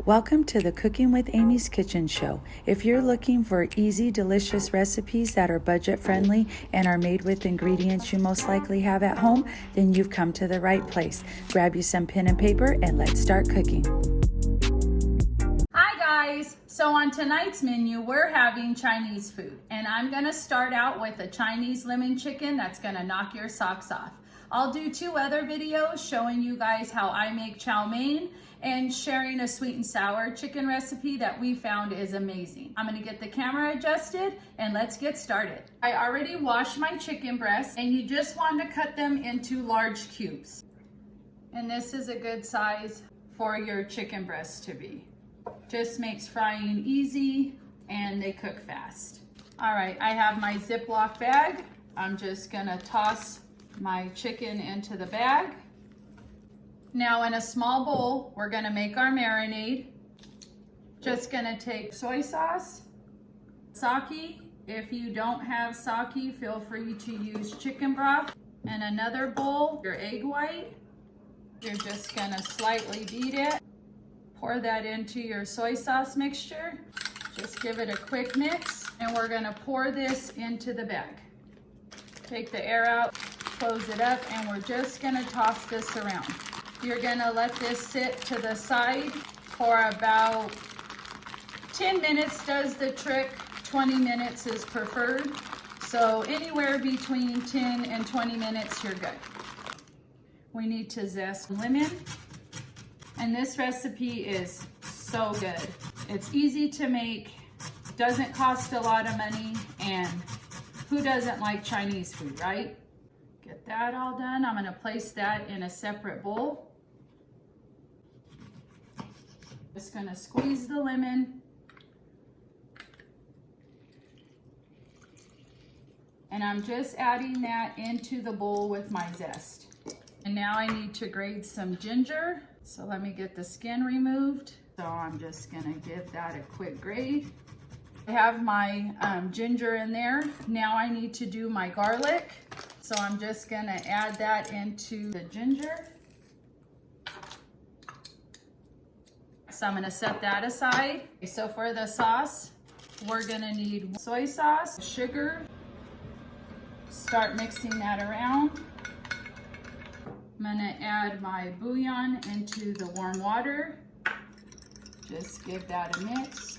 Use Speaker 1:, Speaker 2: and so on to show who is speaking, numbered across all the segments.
Speaker 1: Welcome to the Cooking with Amy's Kitchen Show. If you're looking for easy, delicious recipes that are budget friendly and are made with ingredients you most likely have at home, then you've come to the right place. Grab you some pen and paper and let's start cooking.
Speaker 2: Hi guys! So on tonight's menu, we're having Chinese food. And I'm gonna start out with a Chinese lemon chicken that's gonna knock your socks off. I'll do 2 other videos showing you guys how I make chow mein and sharing a sweet and sour chicken recipe that we found is amazing. I'm gonna get the camera adjusted and let's get started. I already washed my chicken breasts and you just want to cut them into large cubes. And this is a good size for your chicken breasts to be. Just makes frying easy and they cook fast. All right, I have my Ziploc bag. I'm just gonna toss my chicken into the bag. Now in a small bowl, we're gonna make our marinade. Just gonna take soy sauce, sake. If you don't have sake, feel free to use chicken broth. And another bowl, your egg white. You're just gonna slightly beat it. Pour that into your soy sauce mixture. Just give it a quick mix. And we're gonna pour this into the bag. Take the air out, close it up, and we're just gonna toss this around. You're gonna let this sit to the side for about 10 minutes does the trick, 20 minutes is preferred. So anywhere between 10 and 20 minutes, you're good. We need to zest lemon. And this recipe is so good. It's easy to make, doesn't cost a lot of money, and who doesn't like Chinese food, right? Get that all done. I'm gonna place that in a separate bowl. Just gonna squeeze the lemon. And I'm just adding that into the bowl with my zest. And now I need to grate some ginger. So let me get the skin removed. So I'm just gonna give that a quick grate. I have my ginger in there. Now I need to do my garlic. So I'm just gonna add that into the ginger. So I'm gonna set that aside. So for the sauce, we're gonna need soy sauce, sugar. Start mixing that around. I'm gonna add my bouillon into the warm water. Just give that a mix.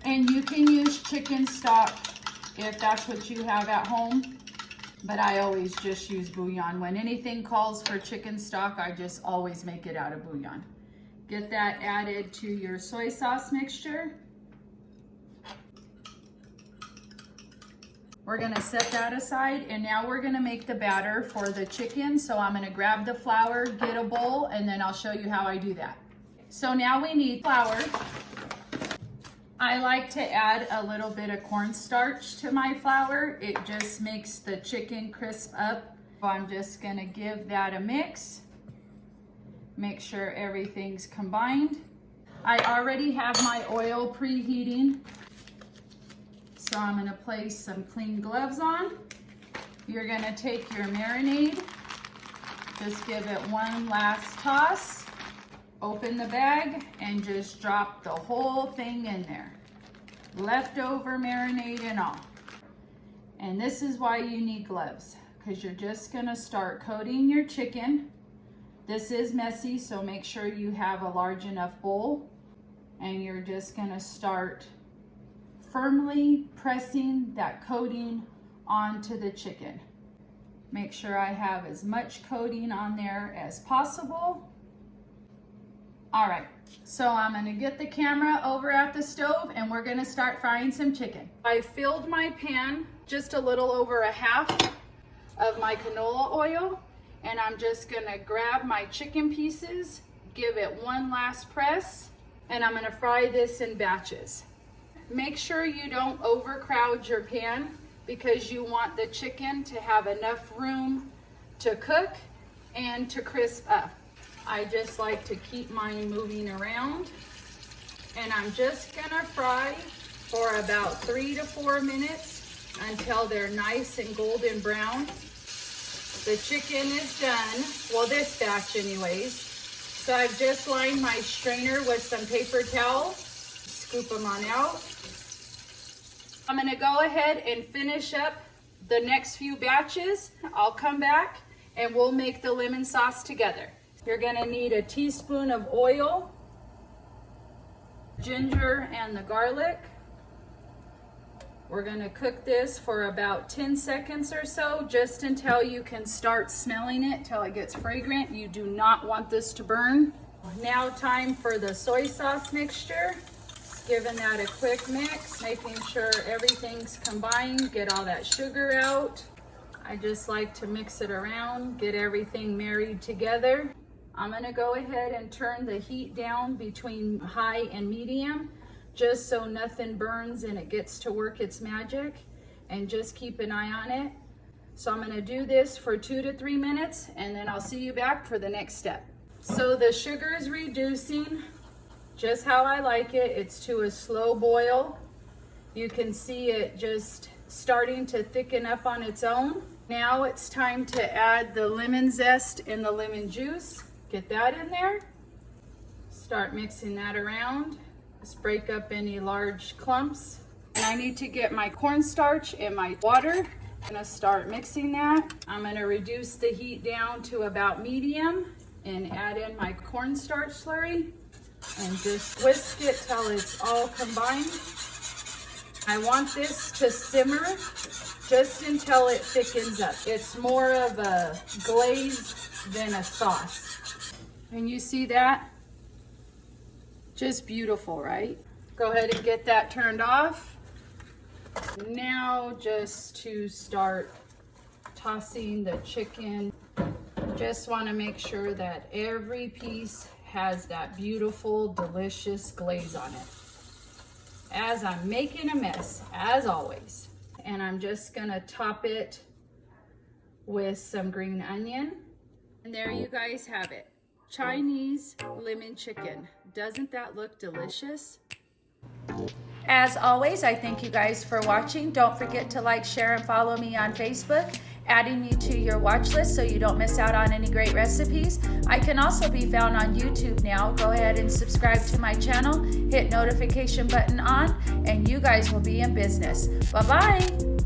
Speaker 2: And you can use chicken stock if that's what you have at home, but I always just use bouillon. When anything calls for chicken stock, I just always make it out of bouillon. Get that added to your soy sauce mixture. We're gonna set that aside, and now we're gonna make the batter for the chicken. So I'm gonna grab the flour, get a bowl, and then I'll show you how I do that. So now we need flour. I like to add a little bit of cornstarch to my flour. It just makes the chicken crisp up. So I'm just gonna give that a mix. Make sure everything's combined. I already have my oil preheating. So I'm gonna place some clean gloves on. You're gonna take your marinade. Just give it one last toss. Open the bag and just drop the whole thing in there. Leftover marinade and all. And this is why you need gloves, because you're just gonna start coating your chicken. This is messy, so make sure you have a large enough bowl. And you're just gonna start firmly pressing that coating onto the chicken. Make sure I have as much coating on there as possible. All right, so I'm gonna get the camera over at the stove and we're gonna start frying some chicken. I filled my pan just a little over a half of my canola oil, and I'm just gonna grab my chicken pieces, give it one last press, and I'm gonna fry this in batches. Make sure you don't overcrowd your pan because you want the chicken to have enough room to cook and to crisp up. I just like to keep mine moving around, and I'm just gonna fry for about 3 to 4 minutes until they're nice and golden brown. The chicken is done, well, this batch anyways. So I've just lined my strainer with some paper towel. Scoop them on out. I'm gonna go ahead and finish up the next few batches. I'll come back and we'll make the lemon sauce together. You're gonna need a teaspoon of oil, ginger and the garlic. We're gonna cook this for about 10 seconds or so, just until you can start smelling it, till it gets fragrant. You do not want this to burn. Now time for the soy sauce mixture. Just giving that a quick mix, making sure everything's combined, get all that sugar out. I just like to mix it around, get everything married together. I'm gonna go ahead and turn the heat down between high and medium, just so nothing burns and it gets to work its magic, and just keep an eye on it. So I'm gonna do this for 2 to 3 minutes, and then I'll see you back for the next step. So the sugar is reducing just how I like it. It's to a slow boil. You can see it just starting to thicken up on its own. Now it's time to add the lemon zest and the lemon juice. Get that in there. Start mixing that around. Just break up any large clumps. And I need to get my cornstarch and my water. I'm gonna start mixing that. I'm gonna reduce the heat down to about medium and add in my cornstarch slurry and just whisk it till it's all combined. I want this to simmer just until it thickens up. It's more of a glaze than a sauce. And you see that? Just beautiful, right? Go ahead and get that turned off. Now just to start tossing the chicken. Just want to make sure that every piece has that beautiful, delicious glaze on it. As I'm making a mess, as always. And I'm just gonna top it with some green onion. And there you guys have it. Chinese lemon chicken. Doesn't that look delicious?
Speaker 1: As always, I thank you guys for watching. Don't forget to like, share, and follow me on Facebook, adding me to your watch list so you don't miss out on any great recipes. I can also be found on YouTube now. Go ahead and subscribe to my channel, hit notification button on, and you guys will be in business. Bye-bye.